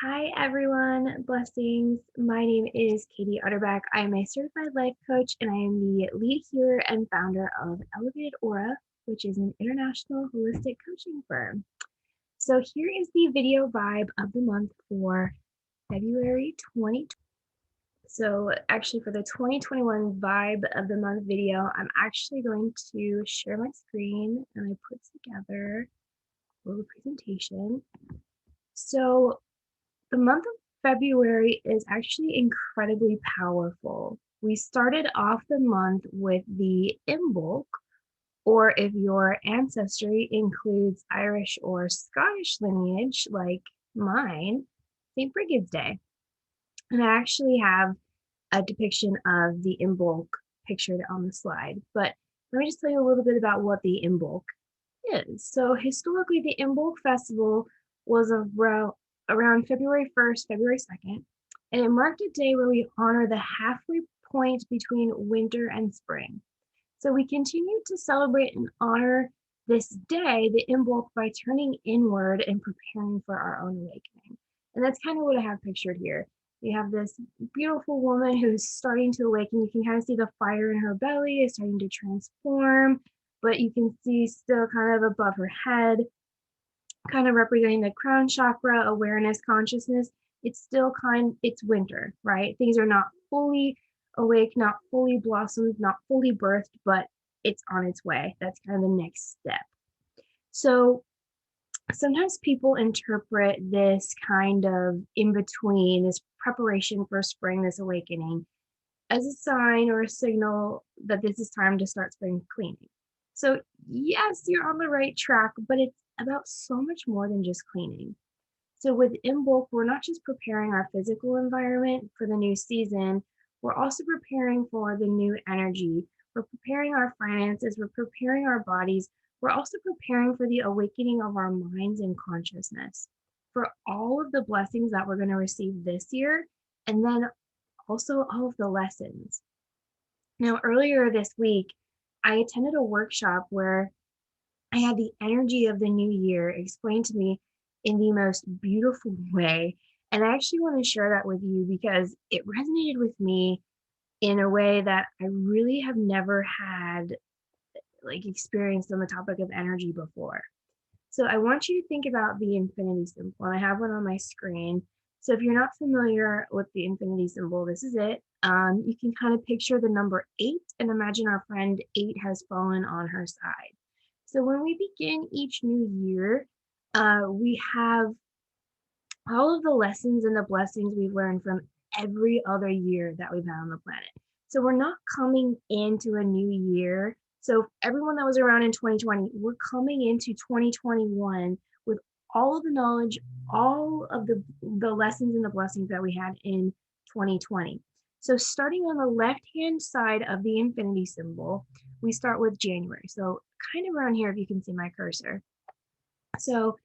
Hi everyone, blessings. My name is Katie Utterback. I am a certified life coach and I am the lead healer and founder of Elevated Aura, which is an international holistic coaching firm. So here is the video vibe of the month for February 2020. So actually for the 2021 vibe of the month video, I'm actually going to share my screen and I put together a little presentation. So the month of February is actually incredibly powerful. We started off the month with the Imbolc, or if your ancestry includes Irish or Scottish lineage, like mine, St. Brigid's Day. And I actually have a depiction of the Imbolc pictured on the slide. But let me just tell you a little bit about what the Imbolc is. So historically, the Imbolc Festival was around February 1st, February 2nd, and it marked a day where we honor the halfway point between winter and spring. So we continue to celebrate and honor this day, the Imbolc, by turning inward and preparing for our own awakening. And that's kind of what I have pictured here. You have this beautiful woman who's starting to awaken. You can kind of see the fire in her belly is starting to transform, but you can see still kind of above her head, kind of representing the crown chakra, awareness, consciousness. It's winter, right? Things are not fully awake, not fully blossomed, not fully birthed, but it's on its way. That's kind of the next step. So sometimes people interpret this kind of in between, this preparation for spring, this awakening, as a sign or a signal that this is time to start spring cleaning. So yes, you're on the right track, but it's about so much more than just cleaning. So with Imbolc, we're not just preparing our physical environment for the new season, we're also preparing for the new energy. We're preparing our finances, we're preparing our bodies, we're also preparing for the awakening of our minds and consciousness, for all of the blessings that we're going to receive this year, and then also all of the lessons. Now, earlier this week, I attended a workshop where I had the energy of the new year explained to me in the most beautiful way. And I actually want to share that with you because it resonated with me in a way that I really have never had experienced on the topic of energy before. So I want you to think about the infinity symbol, and I have one on my screen. So if you're not familiar with the infinity symbol, this is it. You can kind of picture the number 8 and imagine our friend 8 has fallen on her side. So when we begin each new year, we have all of the lessons and the blessings we've learned from every other year that we've had on the planet. So we're not coming into a new year. So everyone that was around in 2020, we're coming into 2021 with all of the knowledge, all of the lessons and the blessings that we had in 2020. So starting on the left-hand side of the infinity symbol, we start with January. So kind of around here, if you can see my cursor. So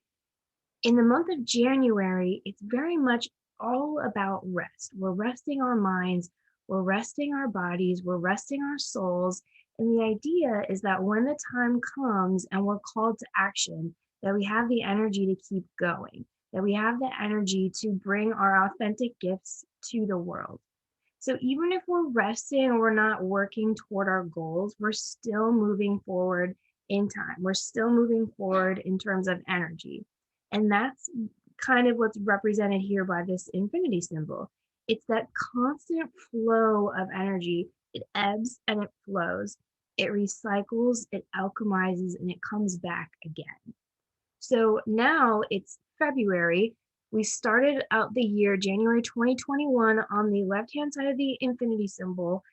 in the month of January, it's very much all about rest. We're resting our minds, we're resting our bodies, we're resting our souls. And the idea is that when the time comes and we're called to action, that we have the energy to keep going, that we have the energy to bring our authentic gifts to the world. So even if we're resting or we're not working toward our goals, we're still moving forward in time. We're still moving forward in terms of energy. And that's kind of what's represented here by this infinity symbol. It's that constant flow of energy. It ebbs and it flows. It recycles, it alchemizes, and it comes back again. So now it's February. We started out the year, January 2021, on the left-hand side of the infinity symbol.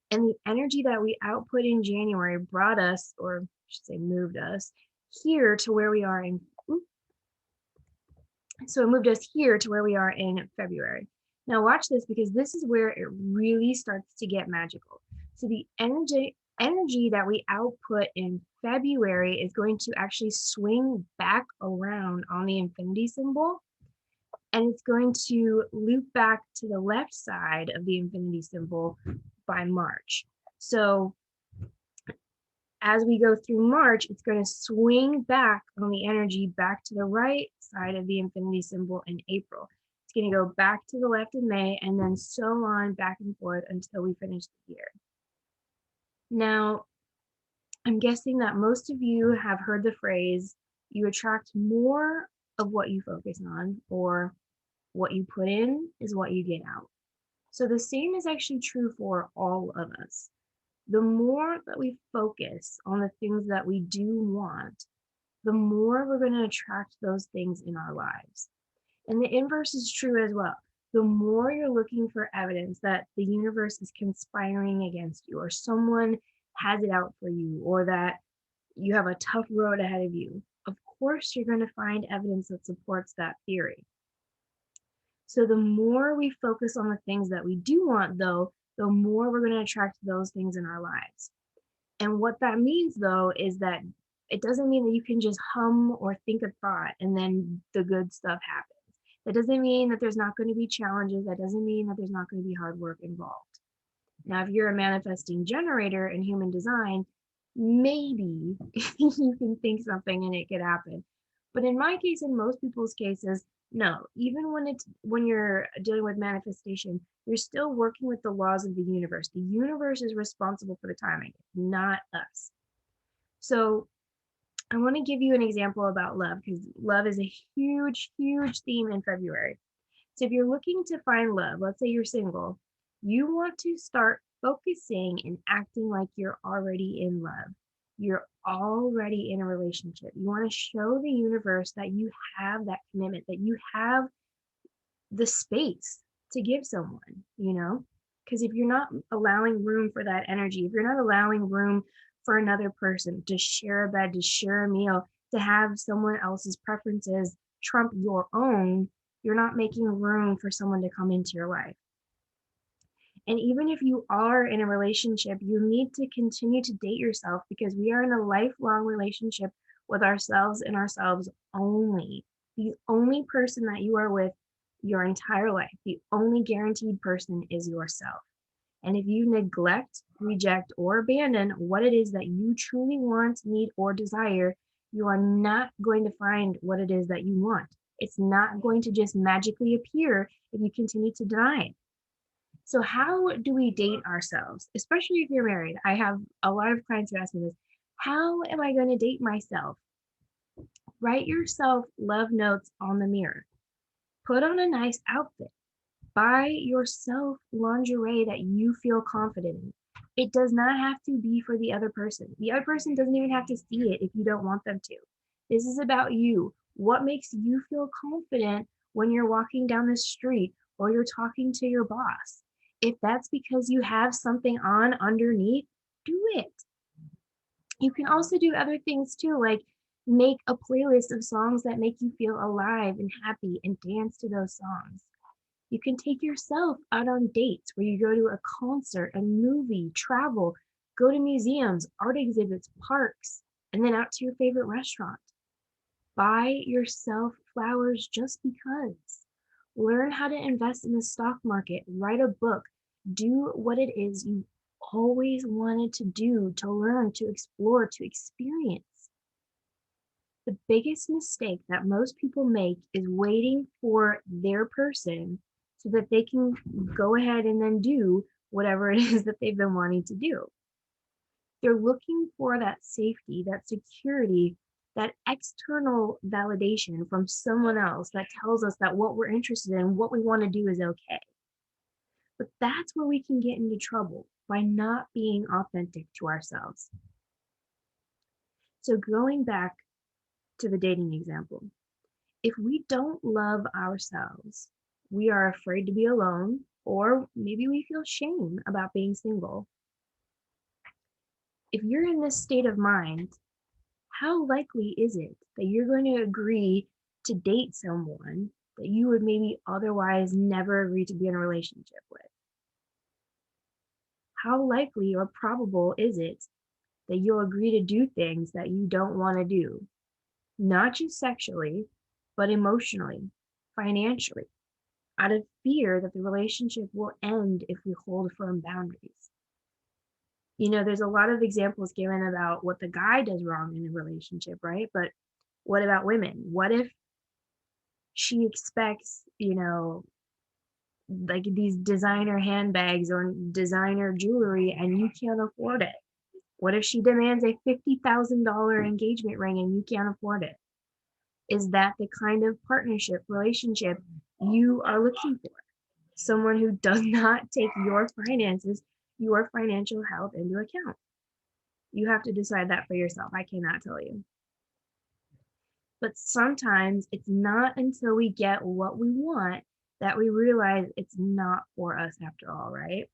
And the energy that we output in January brought us, or I should say moved us, here to where we are in So it moved us here to where we are in February. Now watch this, because this is where it really starts to get magical. So the energy that we output in February is going to actually swing back around on the infinity symbol, and it's going to loop back to the left side of the infinity symbol by March. So as we go through March, it's going to swing back on the energy back to the right side of the infinity symbol in April. It's going to go back to the left in May, and then so on back and forth until we finish the year. Now, I'm guessing that most of you have heard the phrase, you attract more of what you focus on, or what you put in is what you get out. So the same is actually true for all of us. The more that we focus on the things that we do want, the more we're going to attract those things in our lives. And the inverse is true as well. The more you're looking for evidence that the universe is conspiring against you, or someone has it out for you, or that you have a tough road ahead of you, of course you're going to find evidence that supports that theory. So the more we focus on the things that we do want, though, the more we're going to attract those things in our lives. And what that means, though, is that it doesn't mean that you can just hum or think a thought and then the good stuff happens. That doesn't mean that there's not going to be challenges. That doesn't mean that there's not going to be hard work involved. Now, if you're a manifesting generator in human design, maybe you can think something and it could happen. But in my case, in most people's cases, no. Even when you're dealing with manifestation, you're still working with the laws of the universe. The universe is responsible for the timing, not us. So I want to give you an example about love, because love is a huge, huge theme in February. So if you're looking to find love, let's say you're single, you want to start focusing and acting like you're already in love. You're already in a relationship. You want to show the universe that you have that commitment, that you have the space to give someone, because if you're not allowing room for that energy, if you're not allowing room for another person to share a bed, to share a meal, to have someone else's preferences trump your own, you're not making room for someone to come into your life. And even if you are in a relationship, you need to continue to date yourself, because we are in a lifelong relationship with ourselves and ourselves only. The only person that you are with your entire life, the only guaranteed person is yourself. And if you neglect, reject, or abandon what it is that you truly want, need, or desire, you are not going to find what it is that you want. It's not going to just magically appear if you continue to deny it. So how do we date ourselves, especially if you're married? I have a lot of clients who ask me this. How am I going to date myself? Write yourself love notes on the mirror. Put on a nice outfit. Buy yourself lingerie that you feel confident in. It does not have to be for the other person. The other person doesn't even have to see it if you don't want them to. This is about you. What makes you feel confident when you're walking down the street or you're talking to your boss? If that's because you have something on underneath, do it. You can also do other things too, like make a playlist of songs that make you feel alive and happy and dance to those songs. You can take yourself out on dates where you go to a concert, a movie, travel, go to museums, art exhibits, parks, and then out to your favorite restaurant. Buy yourself flowers just because. Learn how to invest in the stock market, write a book, do what it is you always wanted to do, to learn, to explore, to experience. The biggest mistake that most people make is waiting for their person so that they can go ahead and then do whatever it is that they've been wanting to do. They're looking for that safety, that security, that external validation from someone else that tells us that what we're interested in, what we want to do is okay. But that's where we can get into trouble, by not being authentic to ourselves. So going back to the dating example, if we don't love ourselves, we are afraid to be alone, or maybe we feel shame about being single. If you're in this state of mind, how likely is it that you're going to agree to date someone that you would maybe otherwise never agree to be in a relationship with? How likely or probable is it that you'll agree to do things that you don't want to do? Not just sexually, but emotionally, financially, out of fear that the relationship will end if we hold firm boundaries. There's a lot of examples given about what the guy does wrong in a relationship, right? But what about women? What if she expects, like these designer handbags or designer jewelry and you can't afford it? What if she demands a $50,000 engagement ring and you can't afford it? Is that the kind of partnership, relationship you are looking for? Someone who does not take your finances, your financial health into account. You have to decide that for yourself. I cannot tell you. But sometimes it's not until we get what we want that we realize it's not for us after all, right?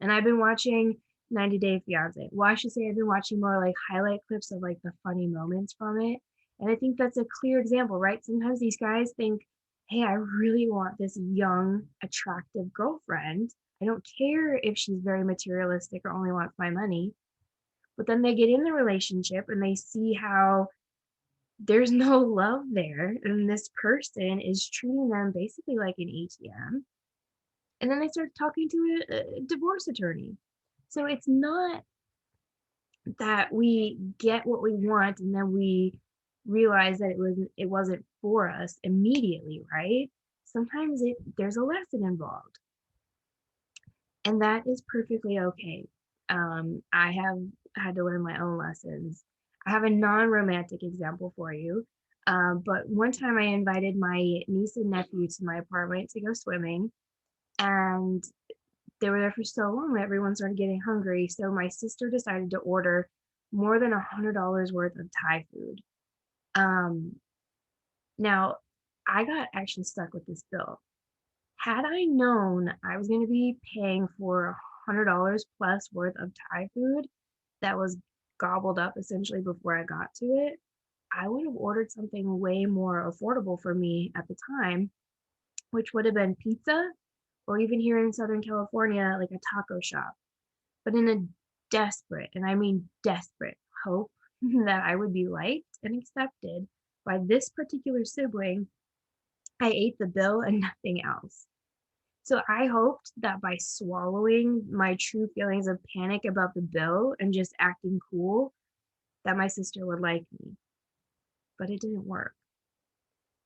And I've been watching 90 Day Fiance. Well, I should say I've been watching more like highlight clips of like the funny moments from it. And I think that's a clear example, right? Sometimes these guys think, hey, I really want this young, attractive girlfriend. I don't care if she's very materialistic or only wants my money. But then they get in the relationship and they see how there's no love there, and this person is treating them basically like an ATM. And then they start talking to a divorce attorney. So it's not that we get what we want and then we realize that it wasn't for us immediately, right? Sometimes there's a lesson involved, and that is perfectly okay. I have had to learn my own lessons. I have a non-romantic example for you. But one time I invited my niece and nephew to my apartment to go swimming, and they were there for so long that everyone started getting hungry. So my sister decided to order more than $100 worth of Thai food. Um, Now, I got actually stuck with this bill. Had I known I was going to be paying for $100 plus worth of Thai food that was gobbled up essentially before I got to it, I would have ordered something way more affordable for me at the time, which would have been pizza, or even here in Southern California, like a taco shop. But in a desperate, and I mean desperate, hope that I would be liked and accepted by this particular sibling, I ate the bill and nothing else. So I hoped that by swallowing my true feelings of panic about the bill and just acting cool, that my sister would like me. But it didn't work.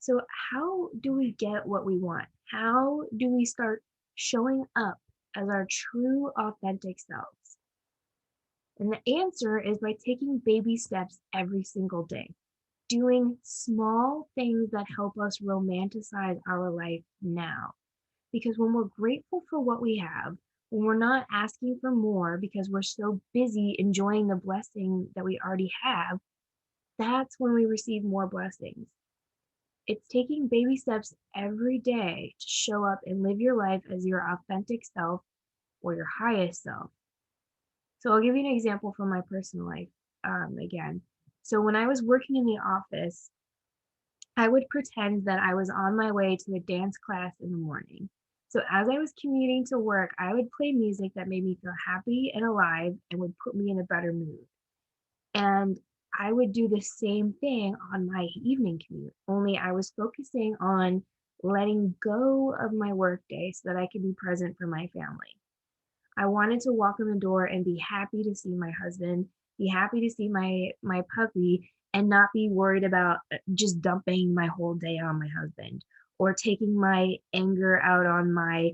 So how do we get what we want? How do we start showing up as our true, authentic selves? And the answer is by taking baby steps every single day, doing small things that help us romanticize our life now. Because when we're grateful for what we have, when we're not asking for more because we're so busy enjoying the blessing that we already have, that's when we receive more blessings. It's taking baby steps every day to show up and live your life as your authentic self or your highest self. So I'll give you an example from my personal life again. So when I was working in the office, I would pretend that I was on my way to a dance class in the morning. So as I was commuting to work, I would play music that made me feel happy and alive and would put me in a better mood. And I would do the same thing on my evening commute, only I was focusing on letting go of my workday so that I could be present for my family. I wanted to walk in the door and be happy to see my husband, be happy to see my puppy, and not be worried about just dumping my whole day on my husband or taking my anger out on my,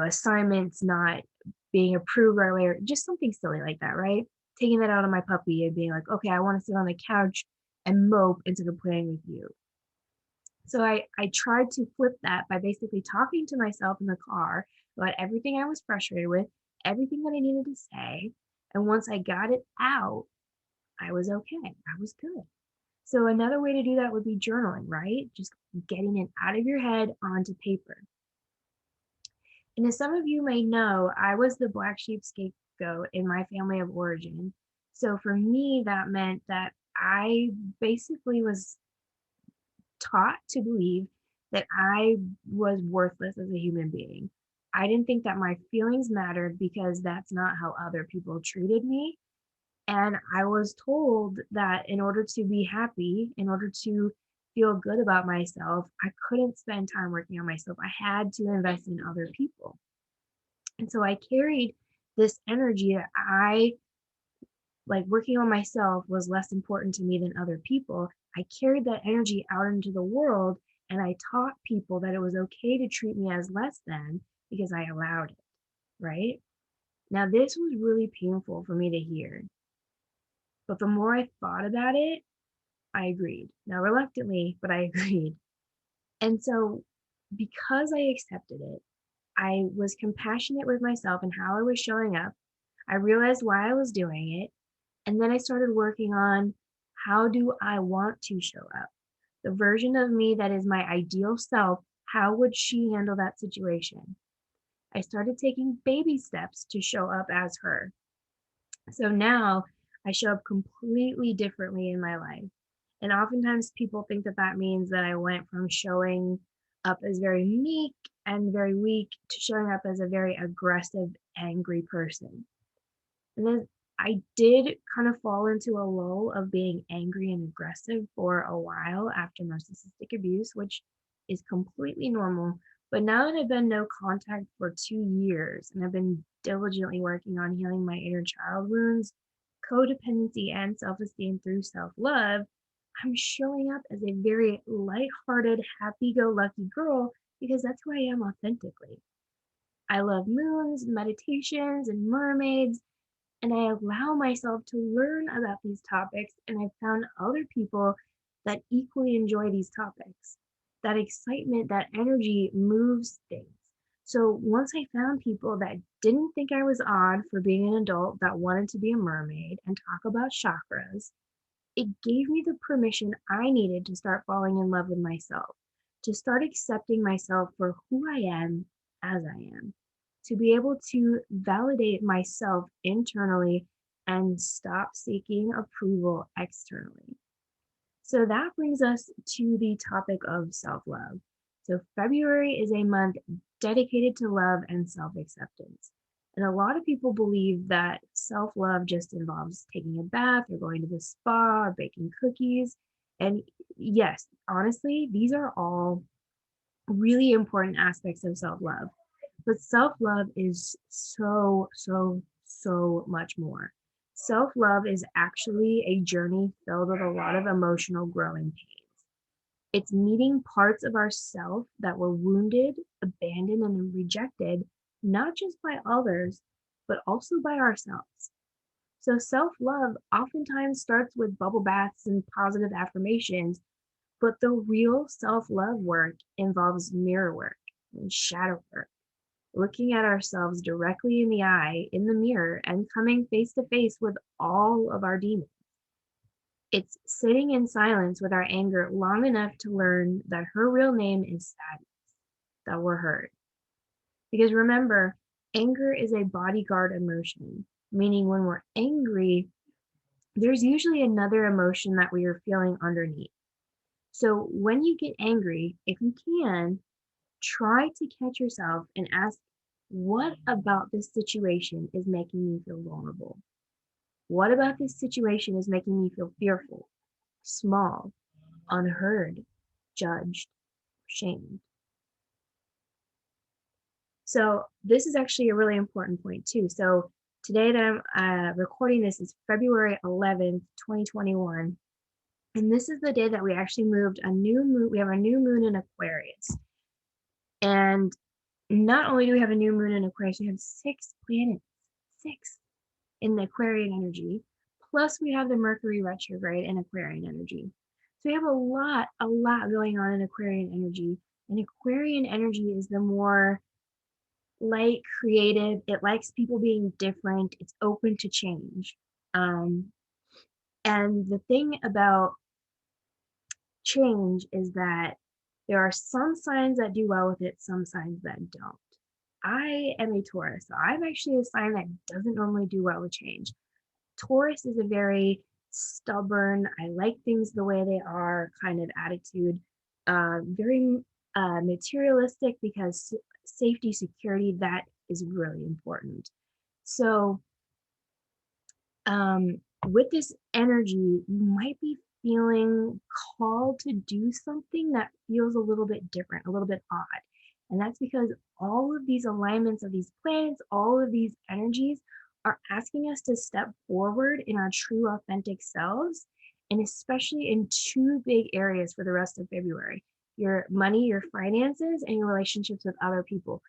assignments not being approved right away, or just something silly like that, right? Taking that out on my puppy and being like, okay, I want to sit on the couch and mope instead of playing with you. So I tried to flip that by basically talking to myself in the car about everything I was frustrated with, everything that I needed to say. And once I got it out, I was okay. I was good. So another way to do that would be journaling, right? Just getting it out of your head onto paper. And as some of you may know, I was the black sheep scapegoat in my family of origin. So for me, that meant that I basically was taught to believe that I was worthless as a human being. I didn't think that my feelings mattered because that's not how other people treated me. And I was told that in order to be happy, in order to feel good about myself, I couldn't spend time working on myself. I had to invest in other people. And so I carried this energy that I like working on myself was less important to me than other people. I carried that energy out into the world And I taught people that it was okay to treat me as less than because I allowed it, right? Now, this was really painful for me to hear, but the more I thought about it, I agreed. Now, reluctantly, but I agreed. And so, because I accepted it, I was compassionate with myself and how I was showing up. I realized why I was doing it. And then I started working on how do I want to show up? The version of me that is my ideal self, how would she handle that situation? I started taking baby steps to show up as her. So now I show up completely differently in my life. And oftentimes people think that that means that I went from showing up as very meek and very weak to showing up as a very aggressive, angry person. And then I did kind of fall into a lull of being angry and aggressive for a while after narcissistic abuse, which is completely normal. But now that I've been no contact for 2 years and I've been diligently working on healing my inner child wounds, codependency, and self esteem through self love, I'm showing up as a very lighthearted, happy go lucky girl because that's who I am authentically. I love moons, meditations, and mermaids, and I allow myself to learn about these topics, and I've found other people that equally enjoy these topics. That excitement, that energy moves things. So once I found people that didn't think I was odd for being an adult that wanted to be a mermaid and talk about chakras, it gave me the permission I needed to start falling in love with myself, to start accepting myself for who I am as I am, to be able to validate myself internally and stop seeking approval externally. So that brings us to the topic of self love. So, February is a month dedicated to love and self acceptance. And a lot of people believe that self love just involves taking a bath or going to the spa or baking cookies. And yes, honestly, these are all really important aspects of self love. But self love is so, so, so much more. Self love is actually a journey filled with a lot of emotional growing pains. It's meeting parts of ourself that were wounded, abandoned, and rejected, not just by others, but also by ourselves. So self love oftentimes starts with bubble baths and positive affirmations, but the real self love work involves mirror work and shadow work, looking at ourselves directly in the eye in the mirror and coming face to face with all of our demons. It's sitting in silence with our anger long enough to learn that her real name is sadness, that we're hurt. Because remember, anger is a bodyguard emotion, meaning when we're angry, there's usually another emotion that we are feeling underneath. So when you get angry, if you can, try to catch yourself and ask, what about this situation is making me feel vulnerable? What about this situation is making me feel fearful, small, unheard, judged, shamed? So this is actually a really important point too. So today that I'm recording this is February 11th, 2021. And this is the day that we actually moved a new moon. We have a new moon in Aquarius. And not only do we have a new moon in Aquarius, we have 6 planets, 6 in the Aquarian energy. Plus we have the Mercury retrograde in Aquarian energy. So we have a lot going on in Aquarian energy. And Aquarian energy is the more light, creative. It likes people being different. It's open to change. Um, and the thing about change is that there are some signs that do well with it, some signs that don't. I am a Taurus, so I'm actually a sign that doesn't normally do well with change. Taurus is a very stubborn, I like things the way they are kind of attitude, very materialistic because safety, security, that is really important. So, with this energy, you might be feeling called to do something that feels a little bit different, a little bit odd. And that's because all of these alignments of these planets, all of these energies are asking us to step forward in our true, authentic selves, and especially in two big areas for the rest of February. your money, your finances, and your relationships with other people.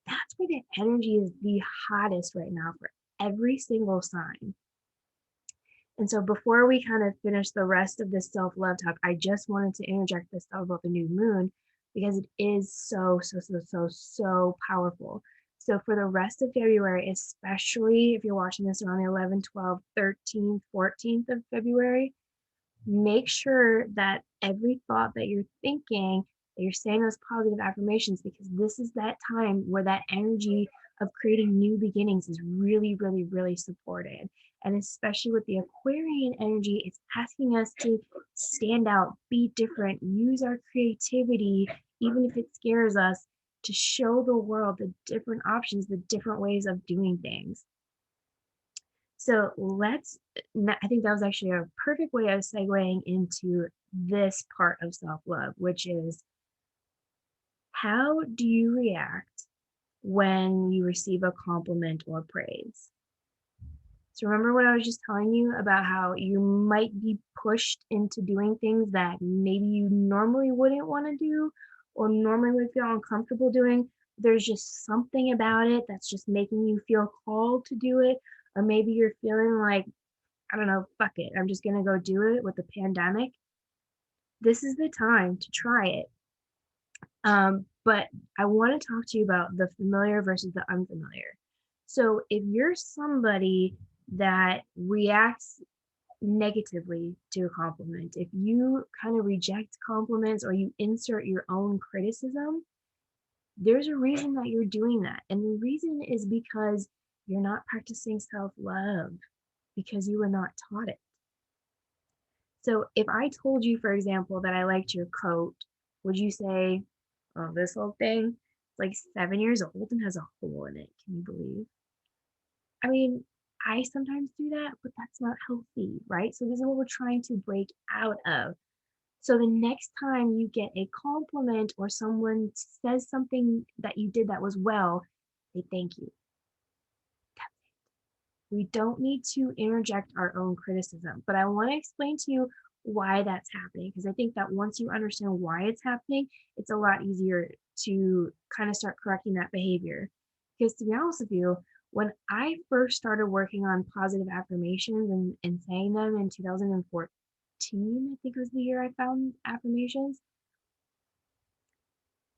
That's where the energy is the hottest right now for every single sign. And so before we kind of finish the rest of this self-love talk, I just wanted to interject this stuff about the new moon because it is so powerful. So for the rest of February, especially if you're watching this around the 11th, 12th, 13th, 14th of February, make sure that every thought that you're thinking, that you're saying those positive affirmations, because this is that time where that energy of creating new beginnings is really supported. And especially with the Aquarian energy, it's asking us to stand out, be different, use our creativity, even if it scares us, to show the world the different options, the different ways of doing things. So I think that was actually a perfect way of segueing into this part of self-love, which is, how do you react when you receive a compliment or praise? So remember what I was just telling you about how you might be pushed into doing things that maybe you normally wouldn't want to do or normally would feel uncomfortable doing. There's just something about it that's just making you feel called to do it. Or maybe you're feeling like, I don't know, fuck it, I'm just going to go do it with the pandemic. This is the time to try it. But I want to talk to you about the familiar versus the unfamiliar. So if you're somebody that reacts negatively to a compliment, if you kind of reject compliments or you insert your own criticism, there's a reason that you're doing that. And the reason is because you're not practicing self-love, because you were not taught it. So if I told you, for example, that I liked your coat, would you say, oh, this whole thing is like 7 years old and has a hole in it? Can you believe? I mean, I sometimes do that, but that's not healthy, right? So this is what we're trying to break out of. So the next time you get a compliment or someone says something that you did that was well, say thank you. We don't need to interject our own criticism, but I want to explain to you why that's happening, because I think that once you understand why it's happening, it's a lot easier to kind of start correcting that behavior. Because to be honest with you, when I first started working on positive affirmations and saying them in 2014, I think was the year I found affirmations,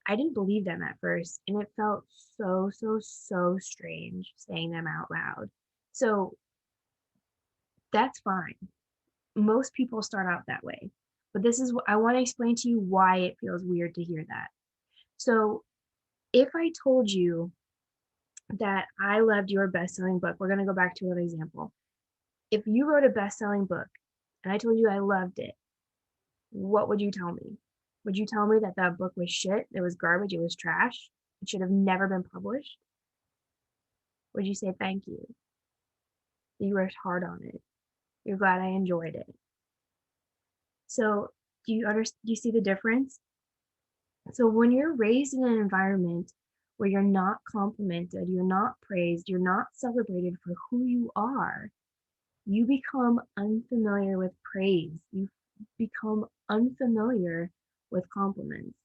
I didn't believe them at first, and it felt so strange saying them out loud. So that's fine. Most people start out that way. But this is what I want to explain to you why it feels weird to hear that. So if I told you that I loved your best-selling book, we're going to go back to an example. If you wrote a best-selling book and I told you I loved it, what would you tell me? Would you tell me that that book was shit, it was garbage, it was trash, it should have never been published? Would you say thank you? That you worked hard on it. You're glad I enjoyed it. So do you see the difference? So when you're raised in an environment where you're not complimented, you're not praised, you're not celebrated for who you are, you become unfamiliar with praise. You become unfamiliar with compliments.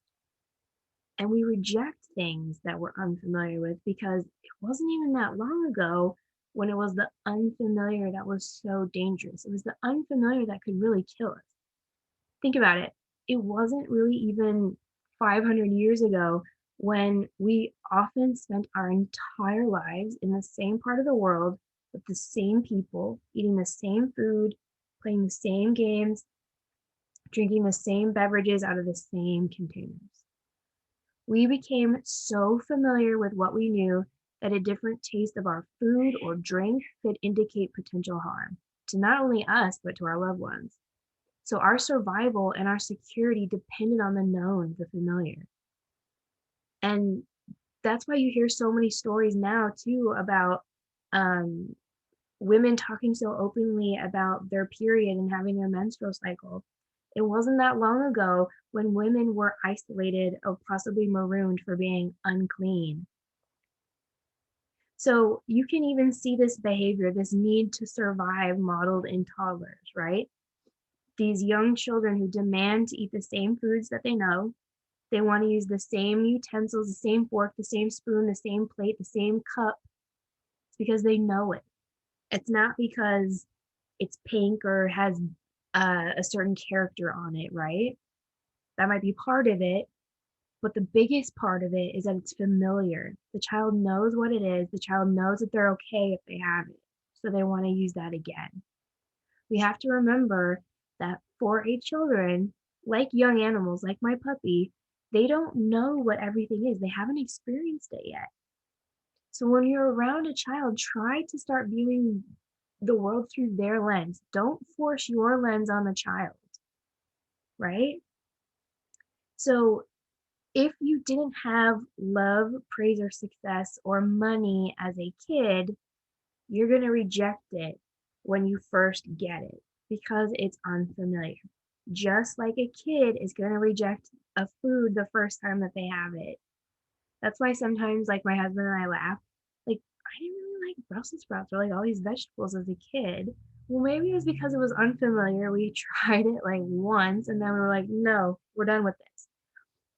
And we reject things that we're unfamiliar with because it wasn't even that long ago when it was the unfamiliar that was so dangerous. It was the unfamiliar that could really kill us. Think about it. It wasn't really even 500 years ago when we often spent our entire lives in the same part of the world with the same people, eating the same food, playing the same games, drinking the same beverages out of the same containers. We became so familiar with what we knew that a different taste of our food or drink could indicate potential harm to not only us, but to our loved ones. So our survival and our security depended on the known, the familiar. And that's why you hear so many stories now too about women talking so openly about their period and having their menstrual cycle. It wasn't that long ago when women were isolated or possibly marooned for being unclean. So you can even see this behavior, this need to survive modeled in toddlers, right? These young children who demand to eat the same foods that they know, They want to use the same utensils, the same fork, the same spoon, the same plate, the same cup. It's because they know it. It's not because it's pink or has a certain character on it, right? That might be part of it, but the biggest part of it is that it's familiar. The child knows what it is. The child knows that they're okay if they have it, so they want to use that again. We have to remember that for a children, like young animals, like my puppy, they don't know what everything is. They haven't experienced it yet. So when you're around a child, try to start viewing the world through their lens. Don't force your lens on the child, right? So if you didn't have love, praise, or success or money as a kid, you're going to reject it when you first get it because it's unfamiliar. Just like a kid is going to reject a food the first time that they have it. That's why sometimes, like, my husband and I laugh, like, I didn't really like Brussels sprouts or like all these vegetables as a kid. Well, maybe it was because it was unfamiliar. We tried it like once and then we were like, no, we're done with this.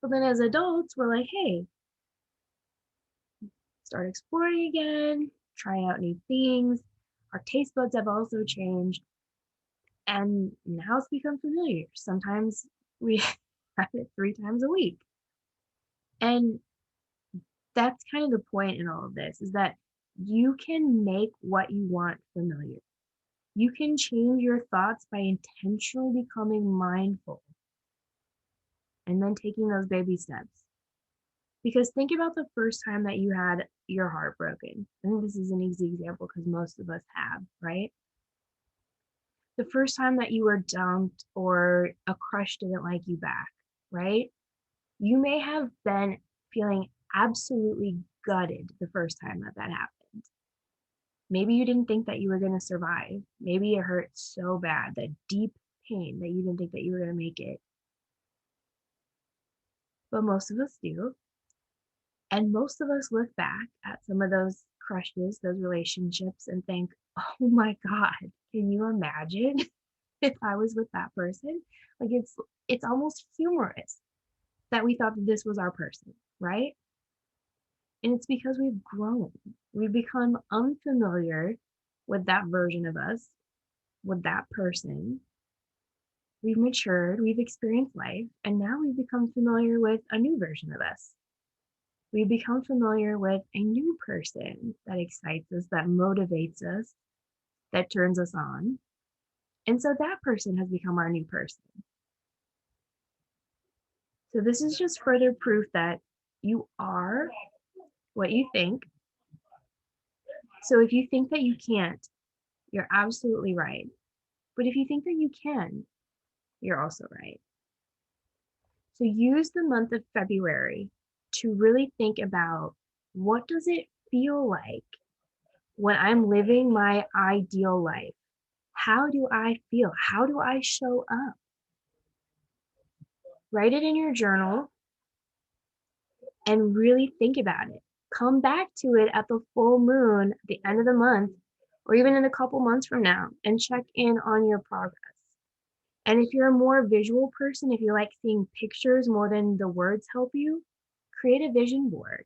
But then as adults, we're like, hey, start exploring again, try out new things. Our taste buds have also changed, and now it's become familiar. Sometimes we have it 3 times a week. And that's kind of the point in all of this, is that you can make what you want familiar. You can change your thoughts by intentionally becoming mindful and then taking those baby steps. Because think about the first time that you had your heart broken. I think this is an easy example because most of us have, right? The first time that you were dumped or a crush didn't like you back, right? You may have been feeling absolutely gutted the first time that that happened. Maybe you didn't think that you were going to survive. Maybe it hurt so bad, that deep pain, that you didn't think that you were going to make it. But most of us do. And most of us look back at some of those crushes, those relationships, and think, oh my God, can you imagine if I was with that person? Like it's almost humorous that we thought that this was our person, right? And it's because we've grown. We've become unfamiliar with that version of us, with that person. We've matured, we've experienced life, and now we've become familiar with a new version of us. We become familiar with a new person that excites us, that motivates us, that turns us on. And so that person has become our new person. So this is just further proof that you are what you think. So if you think that you can't, you're absolutely right. But if you think that you can, you're also right. So use the month of February to really think about, what does it feel like when I'm living my ideal life? How do I feel? How do I show up? Write it in your journal and really think about it. Come back to it at the full moon, at the end of the month, or even in a couple months from now, and check in on your progress. And if you're a more visual person, if you like seeing pictures more than the words help you, create a vision board.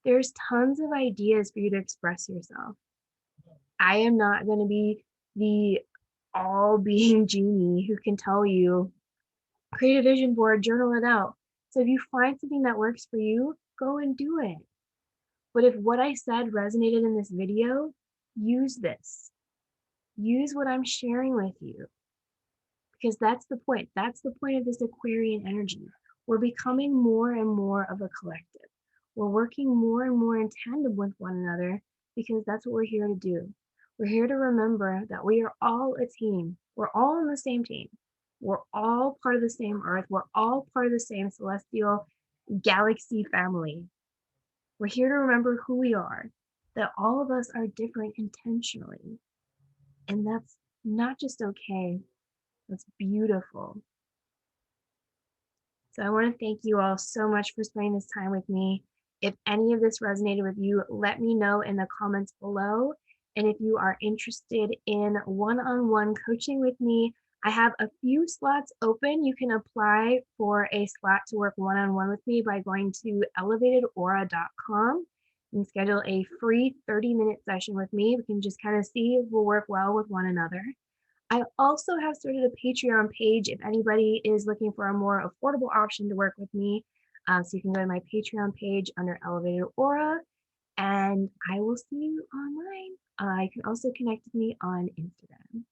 There's tons of ideas for you to express yourself. I am not going to be the all being genie who can tell you, create a vision board, journal it out. So if you find something that works for you, go and do it. But if what I said resonated in this video, use this. Use what I'm sharing with you. Because that's the point. That's the point of this Aquarian energy. We're becoming more and more of a collective. We're working more and more in tandem with one another because that's what we're here to do. We're here to remember that we are all a team. We're all on the same team. We're all part of the same earth. We're all part of the same celestial galaxy family. We're here to remember who we are, that all of us are different intentionally. And that's not just okay, that's beautiful. So I want to thank you all so much for spending this time with me. If any of this resonated with you, let me know in the comments below. And if you are interested in one-on-one coaching with me, I have a few slots open. You can apply for a slot to work one-on-one with me by going to elevatedaura.com and schedule a free 30-minute session with me. We can just kind of see if we'll work well with one another. I also have started a Patreon page if anybody is looking for a more affordable option to work with me. So you can go to my Patreon page under Elevated Aura, and I will see you online. You can also connect with me on Instagram.